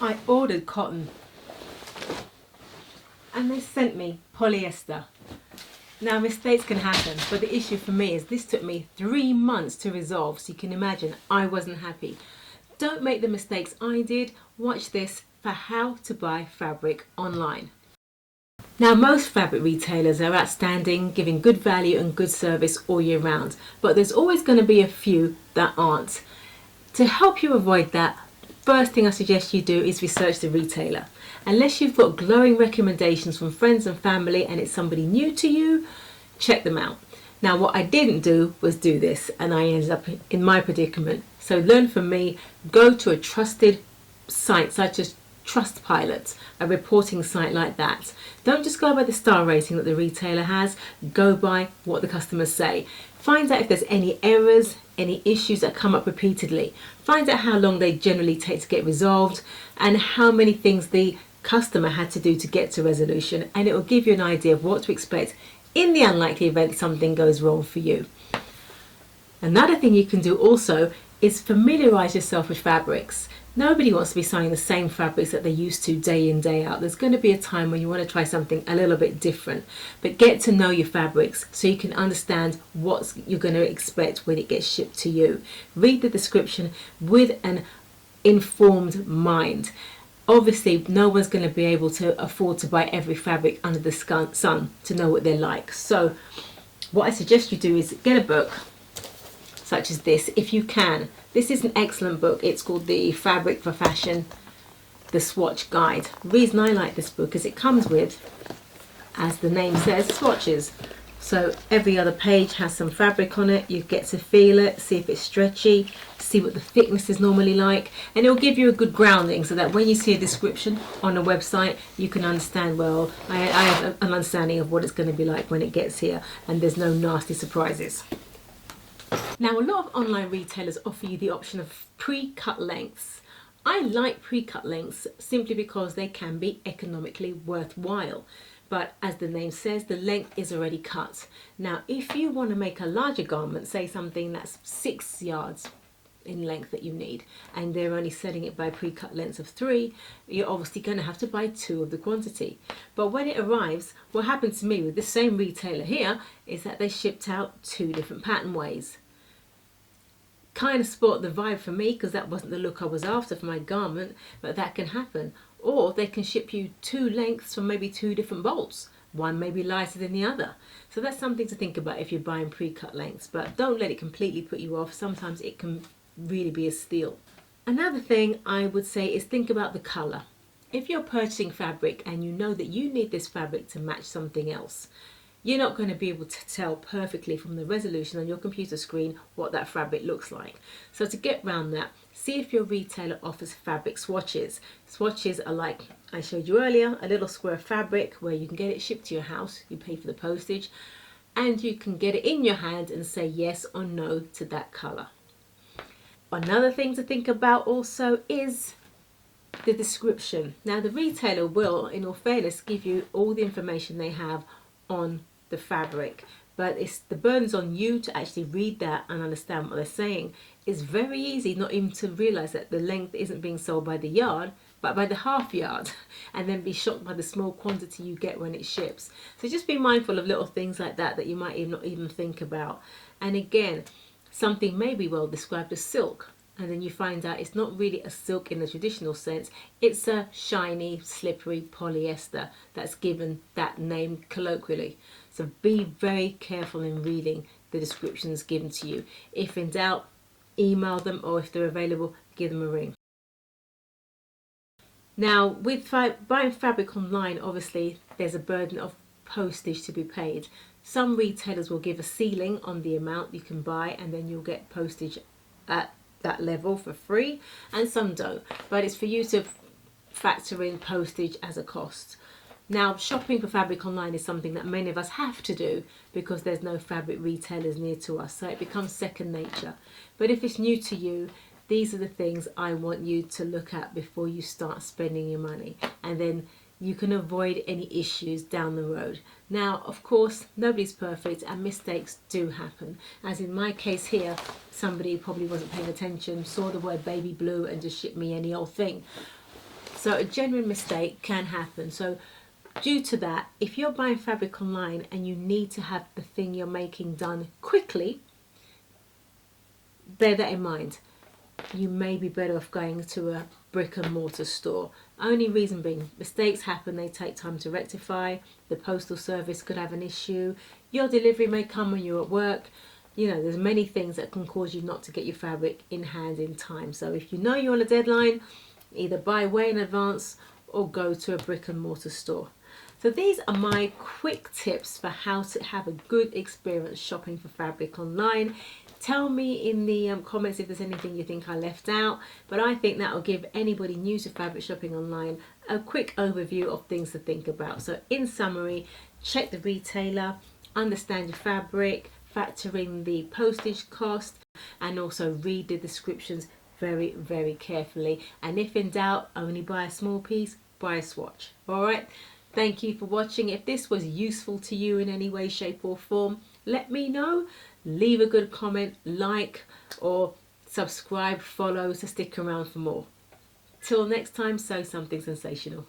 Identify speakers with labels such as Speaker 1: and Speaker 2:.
Speaker 1: I ordered cotton and they sent me polyester. Now mistakes can happen, but the issue for me is this took me 3 months to resolve, so you can imagine I wasn't happy. Don't make the mistakes I did. Watch this for how to buy fabric online. Now most fabric retailers are outstanding, giving good value and good service all year round, but there's always going to be a few that aren't. To help you avoid that, first thing I suggest you do is research the retailer. Unless you've got glowing recommendations from friends and family and it's somebody new to you, check them out. Now what I didn't do was do this, and I ended up in my predicament. So learn from me, go to a trusted site such as Trustpilot, a reporting site like that. Don't just go by the star rating that the retailer has, go by what the customers say. Find out if there's any errors, any issues that come up repeatedly. Find out how long they generally take to get resolved and how many things the customer had to do to get to resolution, and it will give you an idea of what to expect in the unlikely event something goes wrong for you. Another thing you can do also is familiarize yourself with fabrics. Nobody wants to be sewing the same fabrics that they used to day in, day out. There's going to be a time when you want to try something a little bit different, but get to know your fabrics so you can understand what you're going to expect when it gets shipped to you. Read the description with an informed mind. Obviously, no one's going to be able to afford to buy every fabric under the sun to know what they're like. So what I suggest you do is get a book such as this, if you can. This is an excellent book. It's called The Fabric for Fashion, The Swatch Guide. The reason I like this book is it comes with, as the name says, swatches. So every other page has some fabric on it. You get to feel it, see if it's stretchy, see what the thickness is normally like, and it'll give you a good grounding so that when you see a description on a website, you can understand, well, I have an understanding of what it's going to be like when it gets here, and there's no nasty surprises. Now, a lot of online retailers offer you the option of pre-cut lengths. I like pre-cut lengths simply because they can be economically worthwhile. But as the name says, the length is already cut. Now, if you want to make a larger garment, say something that's 6 yards in length that you need, and they're only selling it by pre-cut lengths of 3, you're obviously going to have to buy 2 of the quantity. But when it arrives, what happened to me with this same retailer here is that they shipped out 2 different pattern ways. Kind of spoiled the vibe for me because that wasn't the look I was after for my garment, but that can happen. Or they can ship you 2 lengths from maybe 2 different bolts. One may be lighter than the other. So that's something to think about if you're buying pre-cut lengths, but don't let it completely put you off. Sometimes it can really be a steal. Another thing I would say is think about the colour. If you're purchasing fabric and you know that you need this fabric to match something else, you're not going to be able to tell perfectly from the resolution on your computer screen what that fabric looks like. So to get around that, see if your retailer offers fabric swatches. Swatches are like I showed you earlier, a little square of fabric where you can get it shipped to your house, you pay for the postage, and you can get it in your hand and say yes or no to that colour. Another thing to think about also is the description. Now the retailer will, in all fairness, give you all the information they have on the fabric, but it's the burden's on you to actually read that and understand what they're saying. It's very easy not even to realize that the length isn't being sold by the yard but by the half yard, and then be shocked by the small quantity you get when it ships. So just be mindful of little things like that that you might not even think about. And again, something may be well described as silk, and then you find out it's not really a silk in the traditional sense. It's a shiny, slippery polyester that's given that name colloquially. So be very careful in reading the descriptions given to you. If in doubt, email them, or if they're available, give them a ring. Now, with buying fabric online, obviously there's a burden of postage to be paid. Some retailers will give a ceiling on the amount you can buy, and then you'll get postage at that level for free, and some don't, but it's for you to factor in postage as a cost. Now, shopping for fabric online is something that many of us have to do because there's no fabric retailers near to us, so it becomes second nature. But if it's new to you, these are the things I want you to look at before you start spending your money, and then you can avoid any issues down the road. Now, of course, nobody's perfect and mistakes do happen. As in my case here, somebody probably wasn't paying attention, saw the word baby blue and just shipped me any old thing. So a genuine mistake can happen. So due to that, if you're buying fabric online and you need to have the thing you're making done quickly, bear that in mind. You may be better off going to a brick and mortar store. Only reason being, mistakes happen, they take time to rectify. The postal service could have an issue. Your delivery may come when you're at work. You know, there's many things that can cause you not to get your fabric in hand in time. So if you know you're on a deadline, either buy way in advance or go to a brick and mortar store. So these are my quick tips for how to have a good experience shopping for fabric online. Tell me in the comments if there's anything you think I left out, but I think that will give anybody new to fabric shopping online a quick overview of things to think about. So in summary, check the retailer, understand your fabric, factor in the postage cost, and also read the descriptions very, very carefully. And if in doubt, only buy a small piece, buy a swatch. All right. Thank you for watching. If this was useful to you in any way, shape or form, let me know. Leave a good comment, like or subscribe, follow to stick around for more. Till next time, sew something sensational.